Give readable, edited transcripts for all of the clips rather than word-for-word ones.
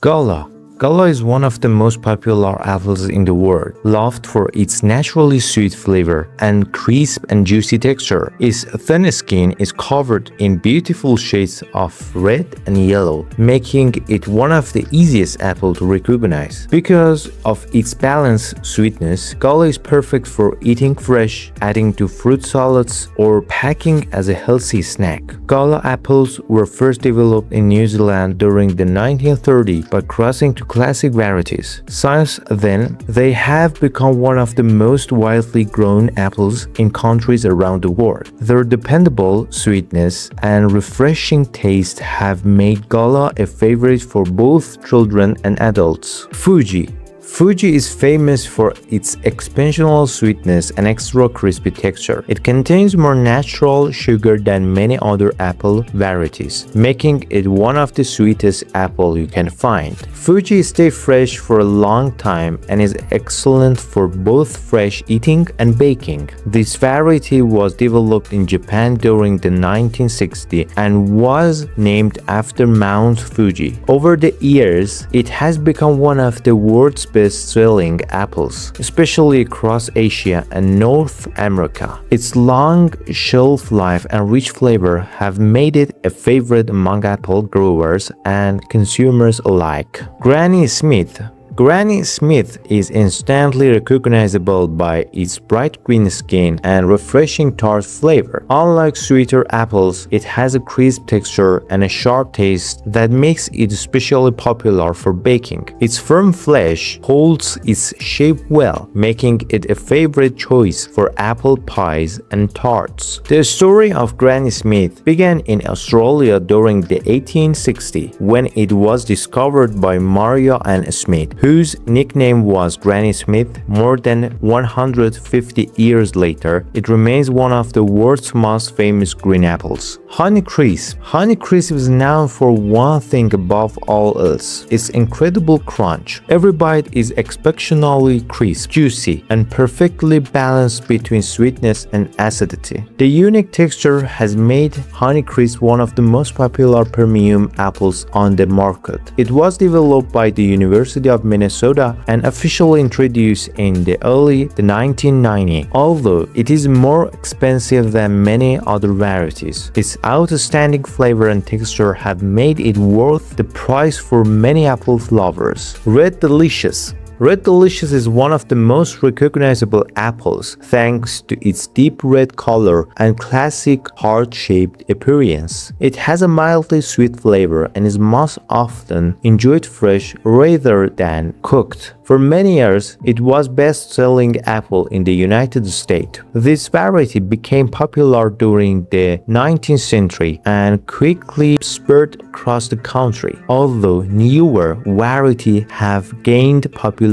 Gala. Gala is one of the most popular apples in the world, loved for its naturally sweet flavor and crisp and juicy texture. Its thin skin is covered in beautiful shades of red and yellow, making it one of the easiest apples to recognize. Because of its balanced sweetness, Gala is perfect for eating fresh, adding to fruit salads, or packing as a healthy snack. Gala apples were first developed in New Zealand during the 1930s by crossing to classic varieties. Since then, they have become one of the most widely grown apples in countries around the world. Their dependable sweetness and refreshing taste have made Gala a favorite for both children and adults. Fuji. Fuji is famous for its exceptional sweetness and extra crispy texture. It contains more natural sugar than many other apple varieties, making it one of the sweetest apples you can find. Fuji stays fresh for a long time and is excellent for both fresh eating and baking. This variety was developed in Japan during the 1960s and was named after Mount Fuji. Over the years, it has become one of the world's best-selling apples, especially across Asia and North America. Its long shelf life and rich flavor have made it a favorite among apple growers and consumers alike. Granny Smith. Granny Smith is instantly recognizable by its bright green skin and refreshing tart flavor. Unlike sweeter apples, it has a crisp texture and a sharp taste that makes it especially popular for baking. Its firm flesh holds its shape well, making it a favorite choice for apple pies and tarts. The story of Granny Smith began in Australia during the 1860s when it was discovered by Maria Ann Smith, whose nickname was Granny Smith. More than 150 years later, it remains one of the world's most famous green apples. Honeycrisp. Honeycrisp is known for one thing above all else: its incredible crunch. Every bite is exceptionally crisp, juicy, and perfectly balanced between sweetness and acidity. The unique texture has made Honeycrisp one of the most popular premium apples on the market. It was developed by the University of Minnesota and officially introduced in the early 1990s. Although it is more expensive than many other varieties, its outstanding flavor and texture have made it worth the price for many apple lovers. Red Delicious. Red Delicious is one of the most recognizable apples thanks to its deep red color and classic heart-shaped appearance. It has a mildly sweet flavor and is most often enjoyed fresh rather than cooked. For many years, it was best-selling apple in the United States. This variety became popular during the 19th century and quickly spread across the country. Although newer varieties have gained popularity,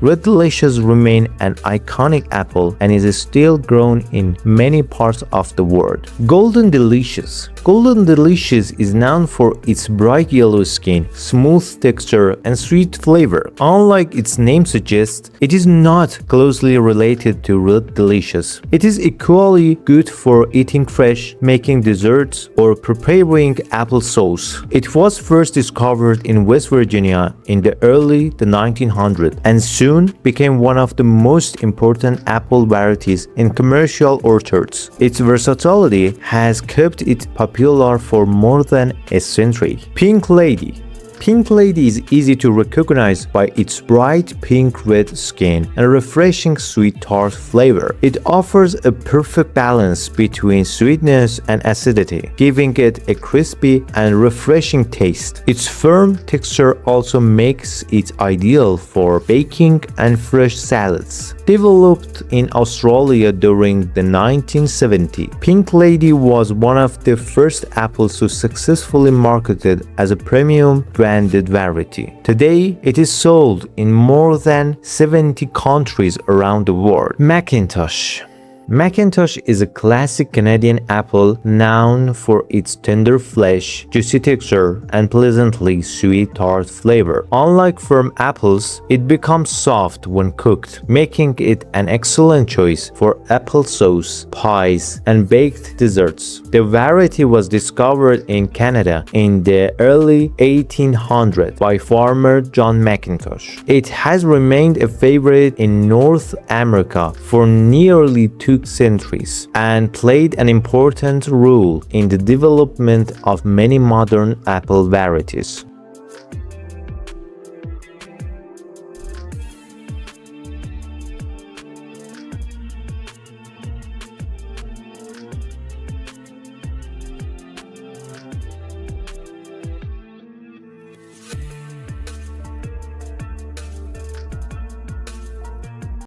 Red Delicious remains an iconic apple and is still grown in many parts of the world. Golden Delicious. Golden Delicious is known for its bright yellow skin, smooth texture, and sweet flavor. Unlike its name suggests, it is not closely related to Red Delicious. It is equally good for eating fresh, making desserts, or preparing applesauce. It was first discovered in West Virginia in the early 1900s and soon became one of the most important apple varieties in commercial orchards. Its versatility has kept it popular for more than a century. Pink Lady. Pink Lady is easy to recognize by its bright pink-red skin and refreshing sweet tart flavor. It offers a perfect balance between sweetness and acidity, giving it a crispy and refreshing taste. Its firm texture also makes it ideal for baking and fresh salads. Developed in Australia during the 1970s, Pink Lady was one of the first apples to successfully marketed as a premium branded variety. Today, it is sold in more than 70 countries around the world. Macintosh. Macintosh is a classic Canadian apple known for its tender flesh, juicy texture, and pleasantly sweet tart flavor. Unlike firm apples, it becomes soft when cooked, making it an excellent choice for applesauce, pies, and baked desserts. The variety was discovered in Canada in the early 1800s by farmer John Macintosh. It has remained a favorite in North America for nearly 2 centuries and played an important role in the development of many modern apple varieties.